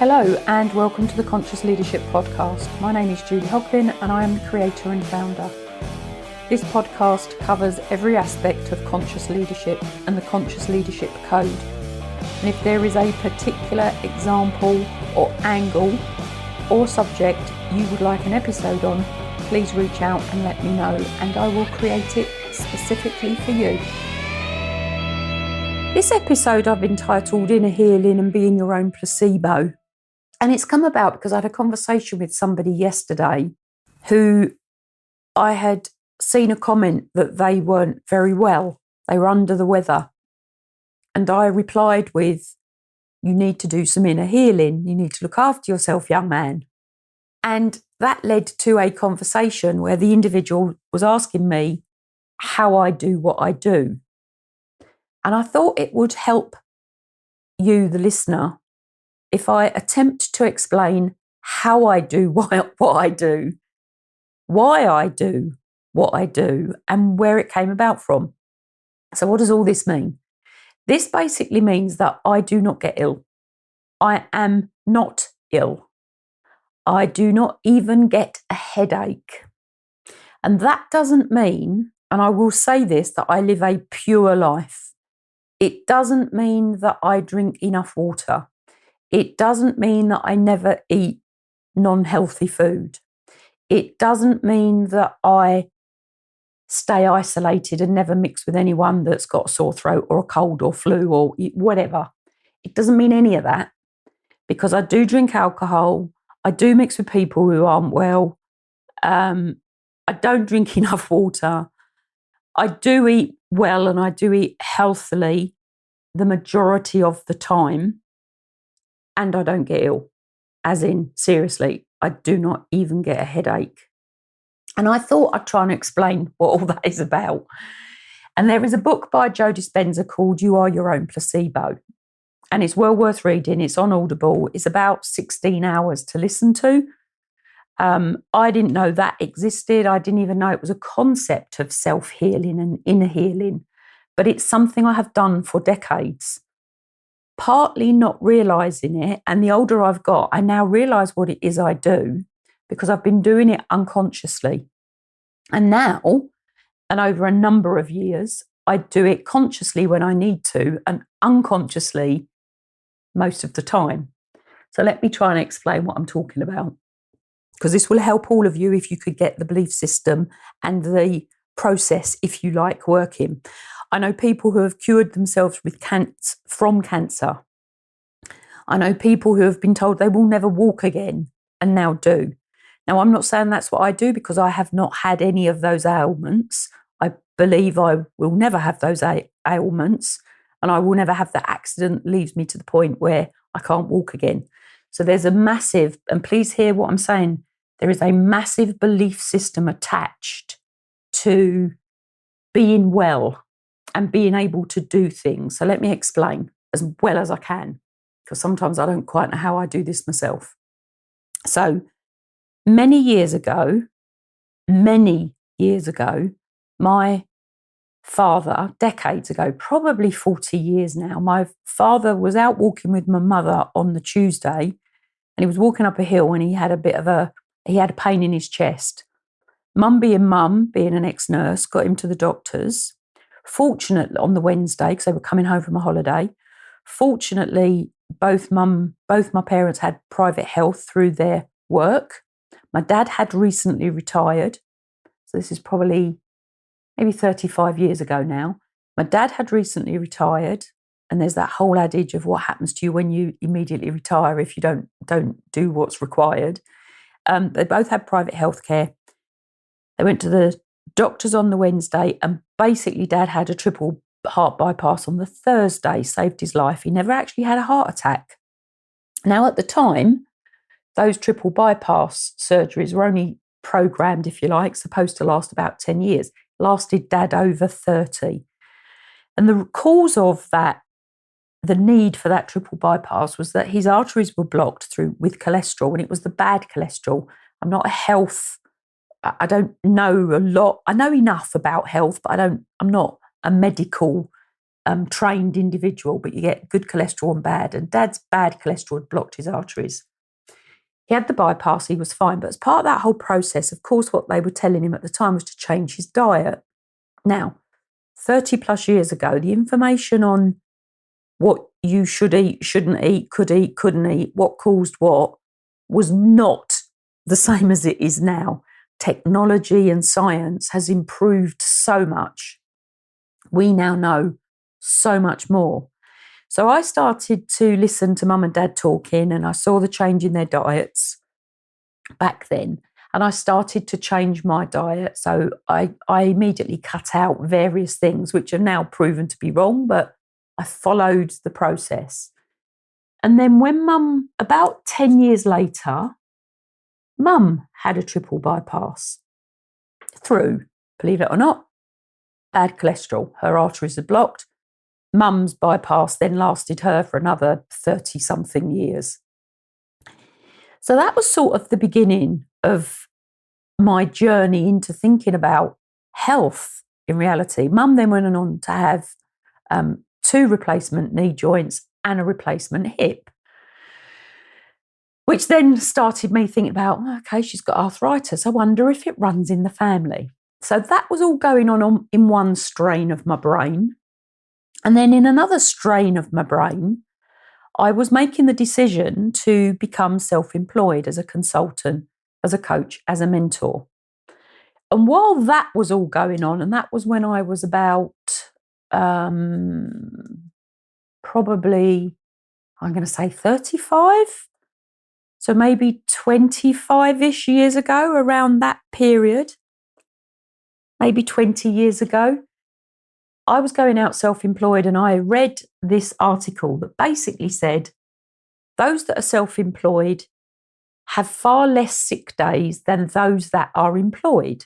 Hello and welcome to the Conscious Leadership Podcast. My name is Julie Hoglin and I am the creator and founder. This podcast covers every aspect of conscious leadership and the Conscious Leadership Code. And if there is a particular example or angle or subject you would like an episode on, please reach out and let me know and I will create it specifically for you. This episode I've entitled Inner Healing and Being Your Own Placebo. And it's come about because I had a conversation with somebody yesterday who I had seen a comment that they weren't very well. They were under the weather. And I replied with, you need to do some inner healing. You need to look after yourself, young man. And that led to a conversation where the individual was asking me how I do what I do. And I thought it would help you, the listener, if I attempt to explain how I do what I do, why I do what I do, and where it came about from. So what does all this mean? This basically means that I do not get ill. I am not ill. I do not even get a headache. And that doesn't mean, and I will say this, that I live a pure life. It doesn't mean that I drink enough water. It doesn't mean that I never eat non-healthy food. It doesn't mean that I stay isolated and never mix with anyone that's got a sore throat or a cold or flu or whatever. It doesn't mean any of that, because I do drink alcohol. I do mix with people who aren't well. I don't drink enough water. I do eat well and I do eat healthily the majority of the time, and I don't get ill. As in, seriously, I do not even get a headache. And I thought I'd try and explain what all that is about. And there is a book by Joe Dispenza called You Are Your Own Placebo. And it's well worth reading. It's on Audible. It's about 16 hours to listen to. I didn't know that existed. I didn't even know it was a concept of self-healing and inner healing. But it's something I have done for decades, partly not realising it. And the older I've got, I now realise what it is I do because I've been doing it unconsciously. And now, and over a number of years, I do it consciously when I need to and unconsciously most of the time. So let me try and explain what I'm talking about, because this will help all of you if you could get the belief system and the process, if you like, working. I know people who have cured themselves from cancer. I know people who have been told they will never walk again and now do. Now, I'm not saying that's what I do because I have not had any of those ailments. I believe I will never have those ailments, and I will never have the accident that leaves me to the point where I can't walk again. So there's a massive, and please hear what I'm saying, there is a massive belief system attached to being well and being able to do things. So let me explain as well as I can, because sometimes I don't quite know how I do this myself. So many years ago, my father, decades ago, probably 40 years now, my father was out walking with my mother on the Tuesday, and he was walking up a hill and he had a pain in his chest. Mum, being an ex-nurse, got him to the doctors. Fortunately, on the Wednesday, because they were coming home from a holiday, fortunately, both my parents had private health through their work. My dad had recently retired. So this is probably maybe 35 years ago now. My dad had recently retired. And there's that whole adage of what happens to you when you immediately retire if you don't do what's required. They both had private health care. They went to the doctors on the Wednesday, and basically Dad had a triple heart bypass on the Thursday, saved his life. He never actually had a heart attack. Now, at the time, those triple bypass surgeries were only programmed, if you like, supposed to last about 10 years. Lasted Dad over 30. And the cause of that, the need for that triple bypass, was that his arteries were blocked with cholesterol, and it was the bad cholesterol. I'm not I don't know a lot. I know enough about health, but I'm not a medical trained individual, but you get good cholesterol and bad. And Dad's bad cholesterol had blocked his arteries. He had the bypass, he was fine. But as part of that whole process, of course, what they were telling him at the time was to change his diet. Now, 30 plus years ago, the information on what you should eat, shouldn't eat, couldn't eat, what caused what, was not the same as it is now. Technology and science has improved so much. We now know so much more. So I started to listen to Mum and Dad talking, and I saw the change in their diets back then. And I started to change my diet. So I immediately cut out various things, which are now proven to be wrong, but I followed the process. And then when Mum, about 10 years later, Mum had a triple bypass through, believe it or not, bad cholesterol. Her arteries had blocked. Mum's bypass then lasted her for another 30-something years. So that was sort of the beginning of my journey into thinking about health in reality. Mum then went on to have 2 replacement knee joints and a replacement hip, which then started me thinking about, okay, she's got arthritis. I wonder if it runs in the family. So that was all going on in one strain of my brain. And then in another strain of my brain, I was making the decision to become self-employed as a consultant, as a coach, as a mentor. And while that was all going on, and that was when I was about probably, I'm going to say 35, so maybe 25-ish years ago, around that period, maybe 20 years ago, I was going out self-employed, and I read this article that basically said those that are self-employed have far less sick days than those that are employed.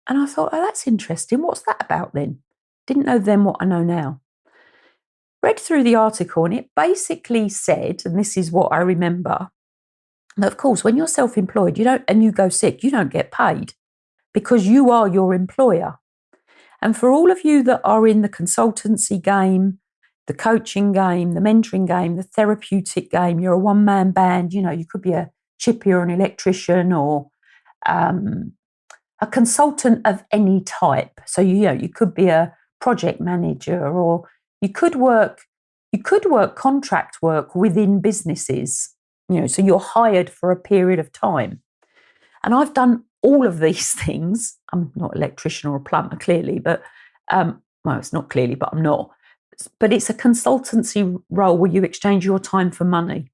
And I thought, oh, that's interesting. What's that about then? Didn't know then what I know now. Read through the article, and it basically said, and this is what I remember, that of course, when you're self-employed, and you go sick, you don't get paid because you are your employer. And for all of you that are in the consultancy game, the coaching game, the mentoring game, the therapeutic game, you're a one-man band, you could be a chippy or an electrician or a consultant of any type. So, you could be a project manager, or you could work contract work within businesses, so you're hired for a period of time. And I've done all of these things. I'm not an electrician or a plumber, clearly, but, it's not clearly, but I'm not. But it's a consultancy role where you exchange your time for money.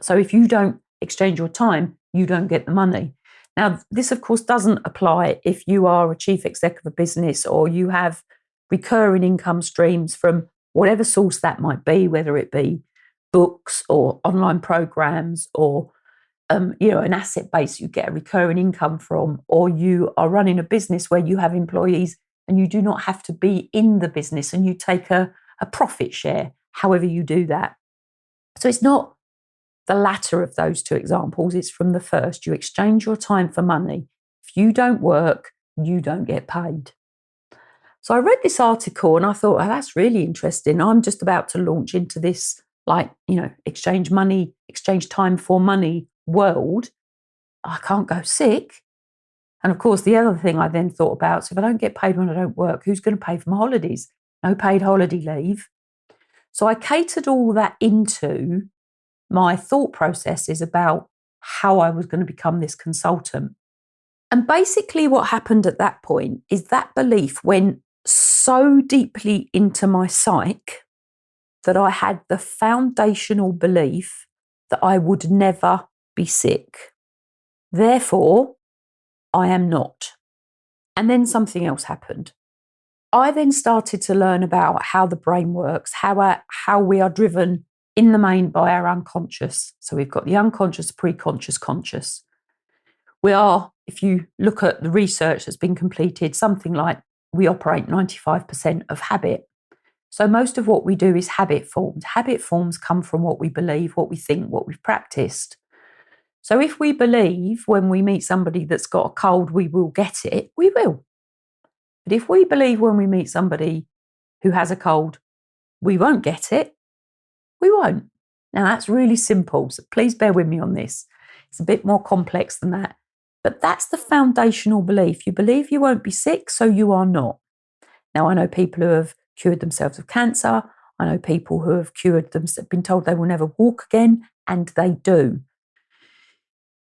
So if you don't exchange your time, you don't get the money. Now, this, of course, doesn't apply if you are a chief exec of a business or you have recurring income streams from whatever source that might be, whether it be books or online programs or an asset base you get a recurring income from, or you are running a business where you have employees and you do not have to be in the business and you take a profit share, however you do that. So it's not the latter of those 2 examples, it's from the first. You exchange your time for money. If you don't work, you don't get paid. So I read this article and I thought, oh, that's really interesting. I'm just about to launch into this, exchange time for money world. I can't go sick. And of course, the other thing I then thought about, so if I don't get paid when I don't work, who's going to pay for my holidays? No paid holiday leave. So I catered all that into my thought processes about how I was going to become this consultant. And basically what happened at that point is that belief went so deeply into my psyche that I had the foundational belief that I would never be sick. Therefore, I am not. And then something else happened. I then started to learn about how the brain works, how we are driven in the main by our unconscious. So we've got the unconscious, preconscious, conscious. We are, if you look at the research that's been completed, something like we operate 95% of habit. So most of what we do is habit formed. Habit forms come from what we believe, what we think, what we've practiced. So if we believe when we meet somebody that's got a cold, we will get it, we will. But if we believe when we meet somebody who has a cold, we won't get it. We won't. Now, that's really simple, so please bear with me on this. It's a bit more complex than that. But that's the foundational belief. You believe you won't be sick, so you are not. Now, I know people who have cured themselves of cancer. I know people who have been told they will never walk again, and they do.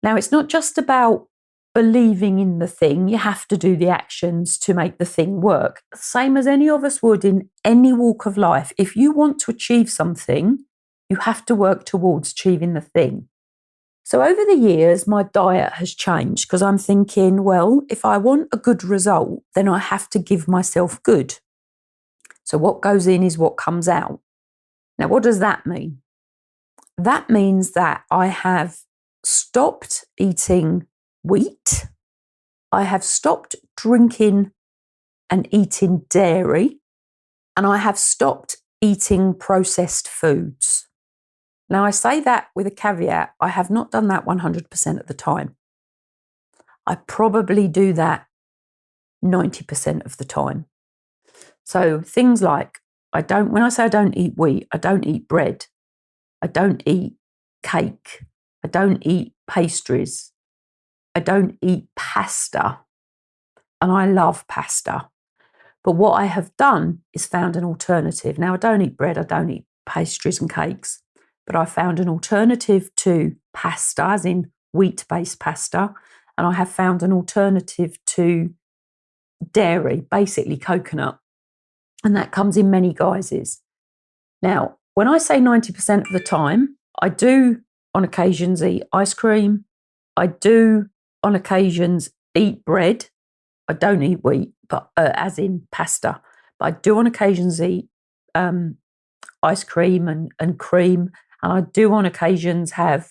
Now, it's not just about believing in the thing. You have to do the actions to make the thing work. Same as any of us would in any walk of life. If you want to achieve something, you have to work towards achieving the thing. So over the years, my diet has changed because I'm thinking, well, if I want a good result, then I have to give myself good. So what goes in is what comes out. Now, what does that mean? That means that I have stopped eating wheat. I have stopped drinking and eating dairy. And I have stopped eating processed foods. Now, I say that with a caveat. I have not done that 100% of the time. I probably do that 90% of the time. So things like, when I say I don't eat wheat, I don't eat bread. I don't eat cake. I don't eat pastries. I don't eat pasta. And I love pasta. But what I have done is found an alternative. Now, I don't eat bread. I don't eat pastries and cakes. But I found an alternative to pasta, as in wheat-based pasta. And I have found an alternative to dairy, basically coconut. And that comes in many guises. Now, when I say 90% of the time, I do on occasions eat ice cream. I do on occasions eat bread. I don't eat wheat, but as in pasta. But I do on occasions eat ice cream and cream. And I do on occasions have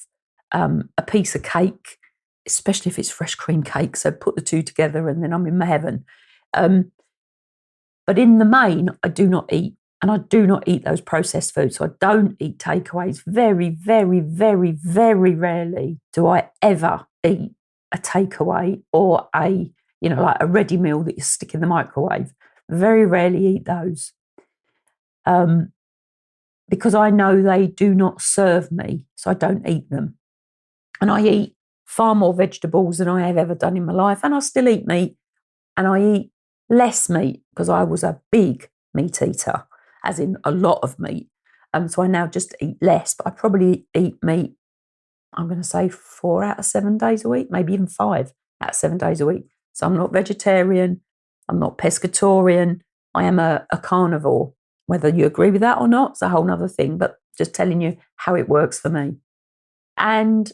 a piece of cake, especially if it's fresh cream cake. So put the two together and then I'm in my heaven. But in the main, I do not eat. And I do not eat those processed foods. So I don't eat takeaways. Very, very, very, very rarely do I ever eat a takeaway or like a ready meal that you stick in the microwave. Very rarely eat those. Because I know they do not serve me, so I don't eat them. And I eat far more vegetables than I have ever done in my life, and I still eat meat, and I eat less meat because I was a big meat eater, as in a lot of meat. So I now just eat less, but I probably eat meat, I'm going to say 4 out of 7 days a week, maybe even 5 out of 7 days a week. So I'm not vegetarian, I'm not pescatarian, I am a carnivore. Whether you agree with that or not, it's a whole other thing, but just telling you how it works for me. And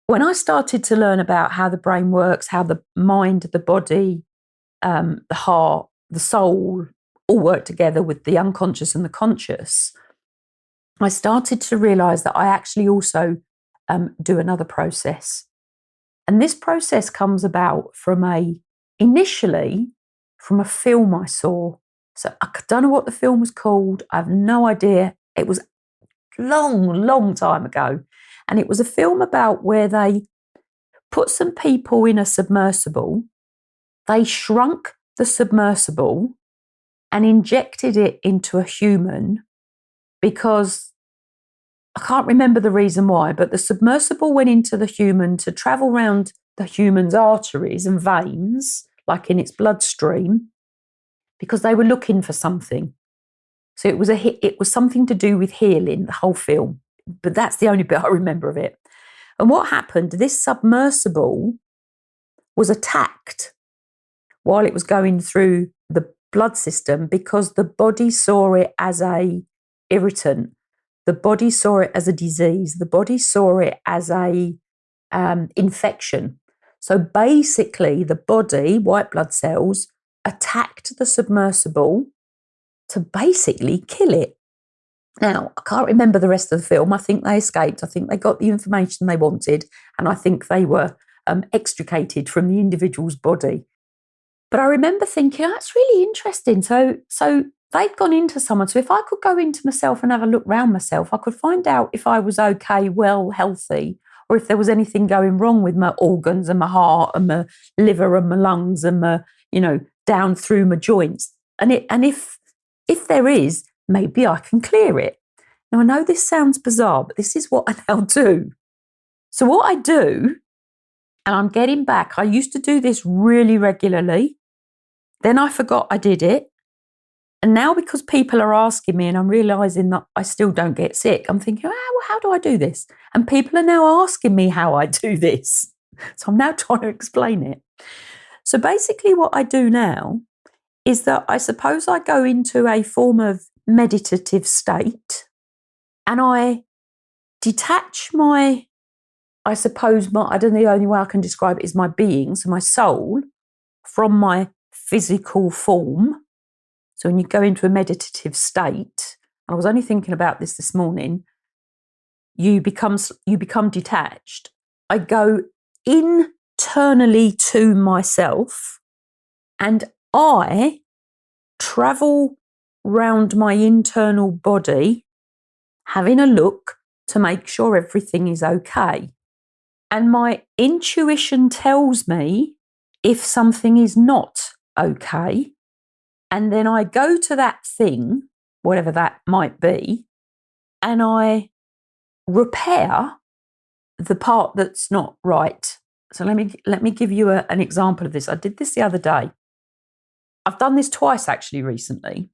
when I started to learn about how the brain works, how the mind, the body, the heart, the soul all work together with the unconscious and the conscious, I started to realise that I actually also do another process. And this process comes about initially from a film I saw. So I don't know what the film was called. I have no idea. It was long time ago. And it was a film about where they put some people in a submersible. They shrunk the submersible and injected it into a human because I can't remember the reason why, but the submersible went into the human to travel around the human's arteries and veins, like in its bloodstream, because they were looking for something. So it was something to do with healing, the whole film. But that's the only bit I remember of it. And what happened, this submersible was attacked while it was going through the blood system because the body saw it as a irritant. The body saw it as a disease. The body saw it as a infection. So basically the body, white blood cells, attacked the submersible to basically kill it. Now, I can't remember the rest of the film. I think they escaped. I think they got the information they wanted, and I think they were extricated from the individual's body. But I remember thinking, that's really interesting. So they've gone into someone. So if I could go into myself and have a look around myself, I could find out if I was okay, well, healthy, or if there was anything going wrong with my organs and my heart and my liver and my lungs and my, down through my joints. And if there is, maybe I can clear it. Now, I know this sounds bizarre, but this is what I now do. So what I do, and I'm getting back, I used to do this really regularly. Then I forgot I did it. And now because people are asking me and I'm realising that I still don't get sick, I'm thinking, well, how do I do this? And people are now asking me how I do this. So I'm now trying to explain it. So basically what I do now is that I suppose I go into a form of meditative state and I detach I don't know, the only way I can describe it is my being, so my soul, from my physical form. So when you go into a meditative state, and I was only thinking about this morning, you become detached. I go internally to myself and I travel round my internal body, having a look to make sure everything is okay. And my intuition tells me if something is not okay. And then I go to that thing, whatever that might be, and I repair the part that's not right. So let me give you an example of this. I did this the other day. I've done this twice actually recently.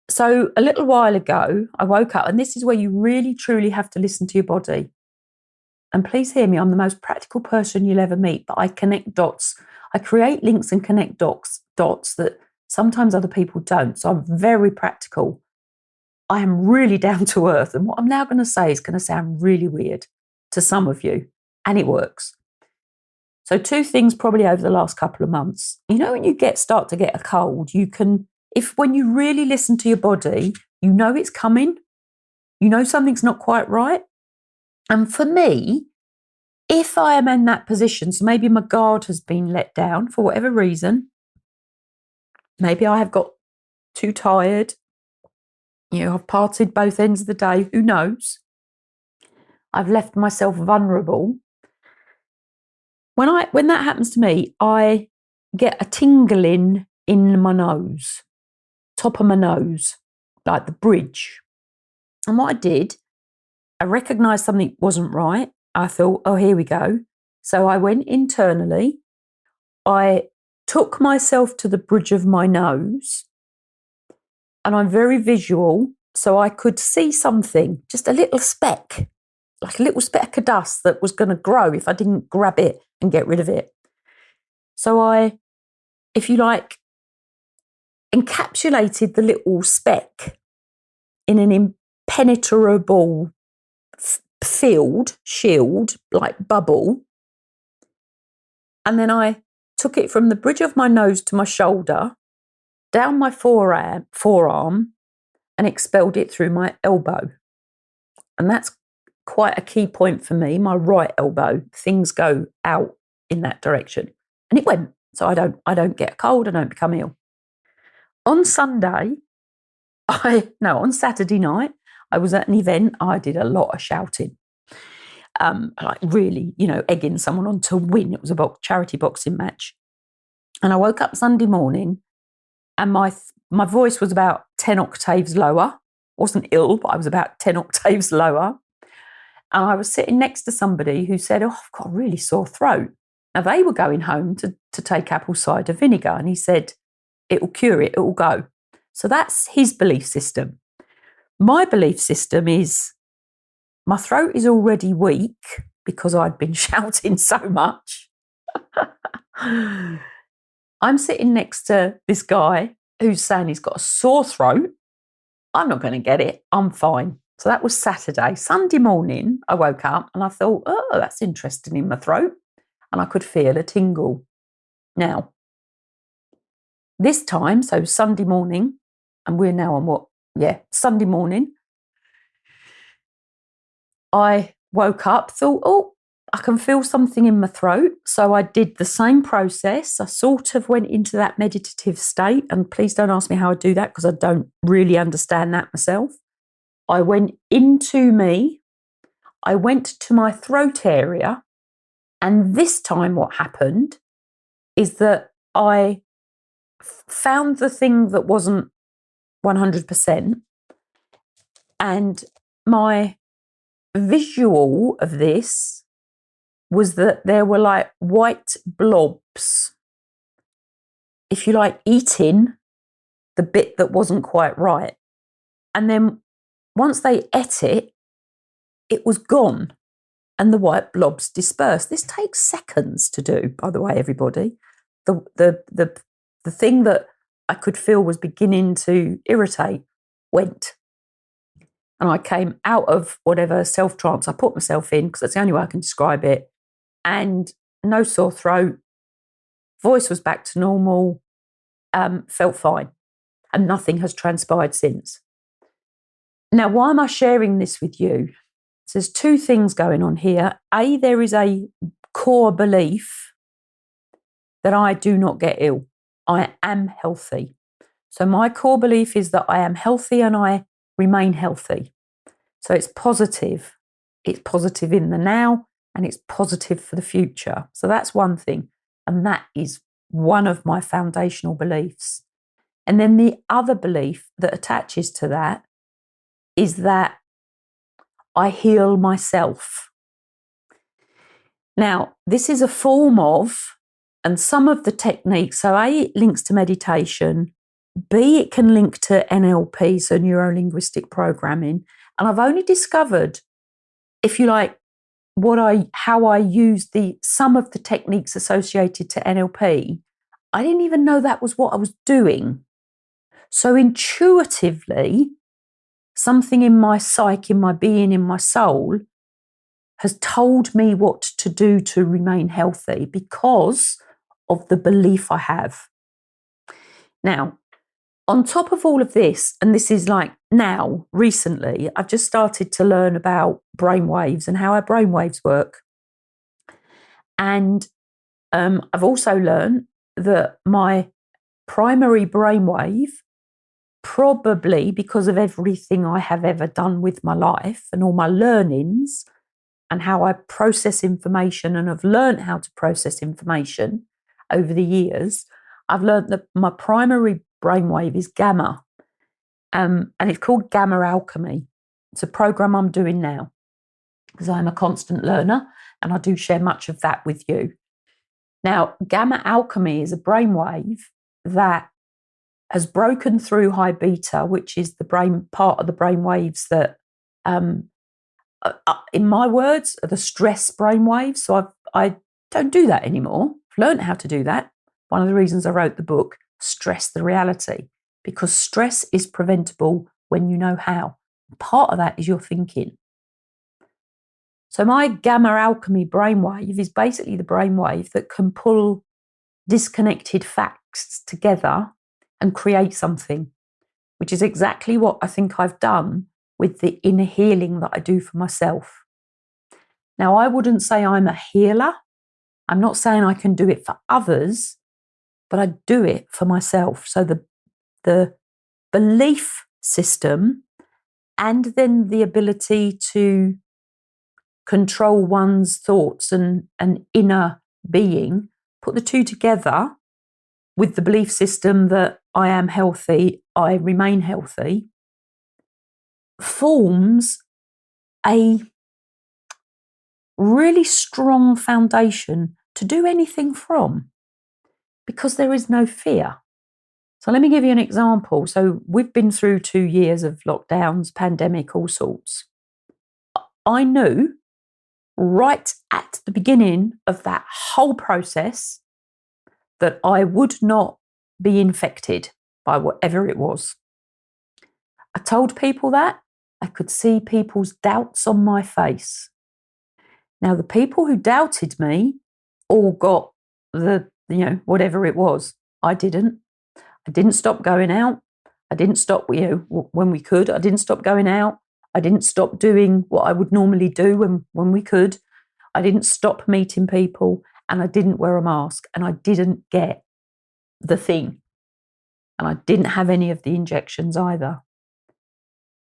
So a little while ago, I woke up, and this is where you really truly have to listen to your body. And please hear me, I'm the most practical person you'll ever meet, but I connect dots. I create links and connect dots that sometimes other people don't. So I'm very practical. I am really down to earth. And what I'm now going to say is going to sound really weird to some of you, and it works. So 2 things probably over the last couple of months. You know, when you start to get a cold, when you really listen to your body, you know it's coming. You know something's not quite right. And for me, if I am in that position, so maybe my guard has been let down for whatever reason, maybe I have got too tired, I've parted both ends of the day, who knows? I've left myself vulnerable. When that happens to me, I get a tingling in my nose, top of my nose, like the bridge. And what I did, I recognised something wasn't right. I thought, oh, here we go. So I went internally. I took myself to the bridge of my nose, and I'm very visual, so I could see something, just a little speck, like a little speck of dust that was going to grow if I didn't grab it and get rid of it. So I, if you like, encapsulated the little speck in an impenetrable shield, like bubble. And then I took it from the bridge of my nose to my shoulder, down my forearm, and expelled it through my elbow. And that's quite a key point for me, my right elbow. Things go out in that direction. And it went. So I don't get a cold, I don't become ill. On Saturday night, I was at an event. I did a lot of shouting. Like really, egging someone on to win. It was a charity boxing match. And I woke up Sunday morning and my voice was about 10 octaves lower. Wasn't ill, but I was about 10 octaves lower. And I was sitting next to somebody who said, oh, I've got a really sore throat. Now, they were going home to take apple cider vinegar. And he said, it will cure it, it will go. So that's his belief system. My belief system is my throat is already weak because I'd been shouting so much. I'm sitting next to this guy who's saying he's got a sore throat. I'm not going to get it. I'm fine. So that was Saturday. Sunday morning, I woke up and I thought, oh, that's interesting in my throat. And I could feel a tingle. Now, this time, so Sunday morning, and we're now on what? Yeah, Sunday morning. I woke up, thought, oh, I can feel something in my throat. So I did the same process. I sort of went into that meditative state. And please don't ask me how I do that because I don't really understand that myself. I went into me. I went to my throat area. And this time what happened is that I found the thing that wasn't 100%. And my visual of this was that there were like white blobs, if you like, eating the bit that wasn't quite right. And then once they ate it, it was gone and the white blobs dispersed. This takes seconds to do, by the way, everybody. The thing that I could feel was beginning to irritate went. And I came out of whatever self-trance I put myself in, because that's the only way I can describe it. And no sore throat, voice was back to normal, felt fine. And nothing has transpired since. Now, why am I sharing this with you? So there's two things going on here. A, there is a core belief that I do not get ill. I am healthy. So my core belief is that I am healthy and I remain healthy. So it's positive. It's positive in the now and it's positive for the future. So that's one thing. And that is one of my foundational beliefs. And then the other belief that attaches to that is that I heal myself. Now, this is a form of, and some of the techniques, so A, it links to meditation, B, it can link to NLP, so neuro-linguistic programming. And I've only discovered, if you like, how I use some of the techniques associated to NLP. I didn't even know that was what I was doing. So intuitively, something in my psyche, in my being, in my soul, has told me what to do to remain healthy because of the belief I have. Now, on top of all of this, and this is like now, recently, I've just started to learn about brainwaves and how our brainwaves work. And I've also learned that my primary brainwave, probably because of everything I have ever done with my life and all my learnings and how I process information and have learned how to process information over the years, I've learned that my primary brainwave is gamma, and it's called Gamma Alchemy. It's a program I'm doing now because I'm a constant learner and I do share much of that with you. Now, Gamma Alchemy is a brainwave that has broken through high beta, which is the brain part of the brain waves that, in my words, are the stress brain waves. So I don't do that anymore. I've learned how to do that. One of the reasons I wrote the book, Stress the Reality, because stress is preventable when you know how. Part of that is your thinking. So my Gamma Alchemy brainwave is basically the brainwave that can pull disconnected facts together and create something, which is exactly what I think I've done with the inner healing that I do for myself. Now, I wouldn't say I'm a healer. I'm not saying I can do it for others, but I do it for myself. So the belief system and then the ability to control one's thoughts and inner being, put the two together with the belief system that I am healthy, I remain healthy, forms a really strong foundation to do anything from, because there is no fear. So let me give you an example. So we've been through 2 years of lockdowns, pandemic, all sorts. I knew right at the beginning of that whole process that I would not be infected by whatever it was. I told people that. I could see people's doubts on my face. Now, the people who doubted me all got whatever it was. I didn't. I didn't stop going out. I didn't stop, when we could. I didn't stop going out. I didn't stop doing what I would normally do when we could. I didn't stop meeting people, and I didn't wear a mask, and I didn't get the thing. And I didn't have any of the injections either.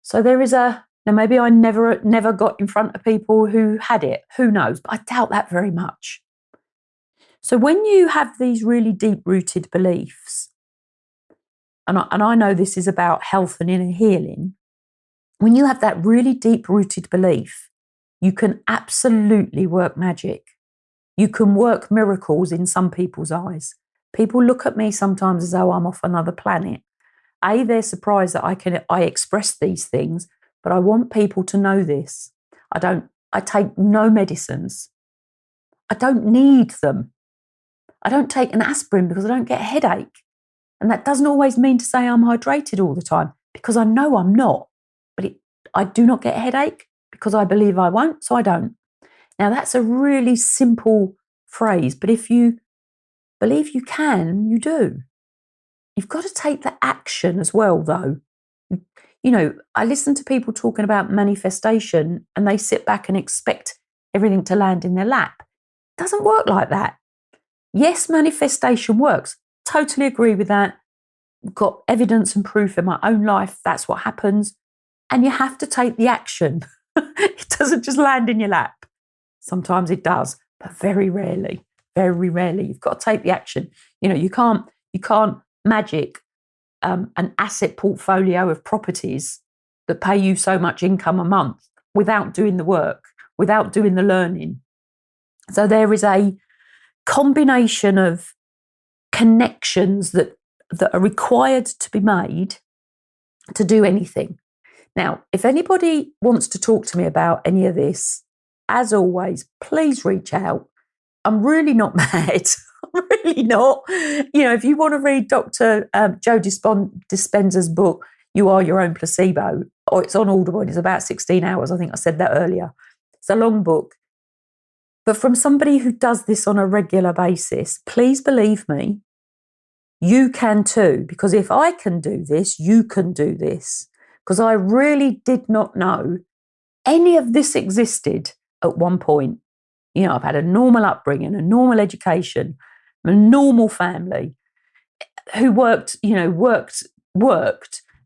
So there is now maybe I never got in front of people who had it. Who knows? But I doubt that very much. So when you have these really deep-rooted beliefs, and I know this is about health and inner healing, when you have that really deep-rooted belief, you can absolutely work magic. You can work miracles in some people's eyes. People look at me sometimes as though I'm off another planet. They're surprised that I express these things, but I want people to know this. I take no medicines. I don't need them. I don't take an aspirin because I don't get a headache. And that doesn't always mean to say I'm hydrated all the time, because I know I'm not. But I do not get a headache because I believe I won't, so I don't. Now, that's a really simple phrase, but if you believe you can, you do. You've got to take the action as well, though. You know, I listen to people talking about manifestation and they sit back and expect everything to land in their lap. It doesn't work like that. Yes, manifestation works. Totally agree with that. I've got evidence and proof in my own life. That's what happens. And you have to take the action. It doesn't just land in your lap. Sometimes it does, but very rarely. Very rarely. You've got to take the action. You know, you can't magic an asset portfolio of properties that pay you so much income a month without doing the work, without doing the learning. So there is a combination of connections that are required to be made to do anything. Now, if anybody wants to talk to me about any of this, as always, please reach out. I'm really not mad. I'm really not. You know, if you want to read Dr. Joe Dispenza's book, You Are Your Own Placebo, or it's on Audible, it's about 16 hours. I think I said that earlier. It's a long book. But from somebody who does this on a regular basis, please believe me, you can too. Because if I can do this, you can do this. Because I really did not know any of this existed at one point. You know, I've had a normal upbringing, a normal education, a normal family who worked,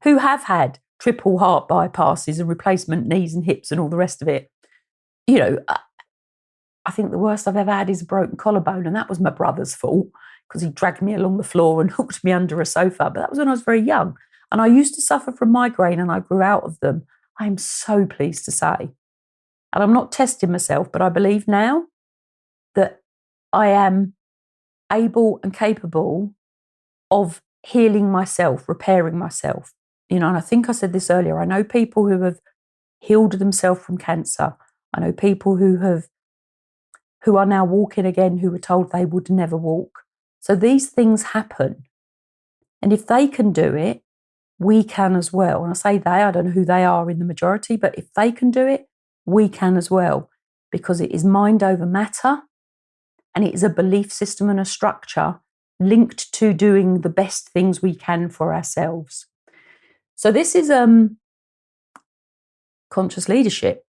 who have had triple heart bypasses and replacement knees and hips and all the rest of it. You know, I think the worst I've ever had is a broken collarbone, and that was my brother's fault because he dragged me along the floor and hooked me under a sofa. But that was when I was very young. And I used to suffer from migraine and I grew out of them. I am so pleased to say. And I'm not testing myself, but I believe now that I am able and capable of healing myself, repairing myself. You know, and I think I said this earlier. I know people who have healed themselves from cancer. I know people who are now walking again, who were told they would never walk. So these things happen. And if they can do it, we can as well. And I say they, I don't know who they are in the majority, but if they can do it, we can as well, because it is mind over matter and it is a belief system and a structure linked to doing the best things we can for ourselves. So this is conscious leadership.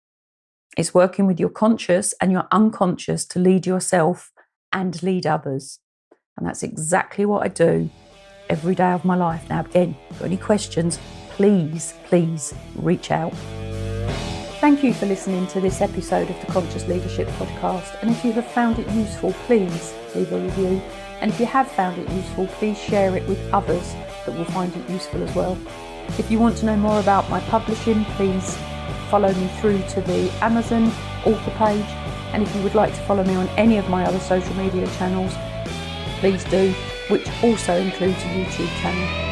It's working with your conscious and your unconscious to lead yourself and lead others. And that's exactly what I do every day of my life. Now, again, if you've got any questions, please reach out. Thank you for listening to this episode of the Conscious Leadership Podcast. And if you have found it useful, please leave a review. And if you have found it useful, please share it with others that will find it useful as well. If you want to know more about my publishing, please follow me through to the Amazon author page. And if you would like to follow me on any of my other social media channels, please do, which also includes a YouTube channel.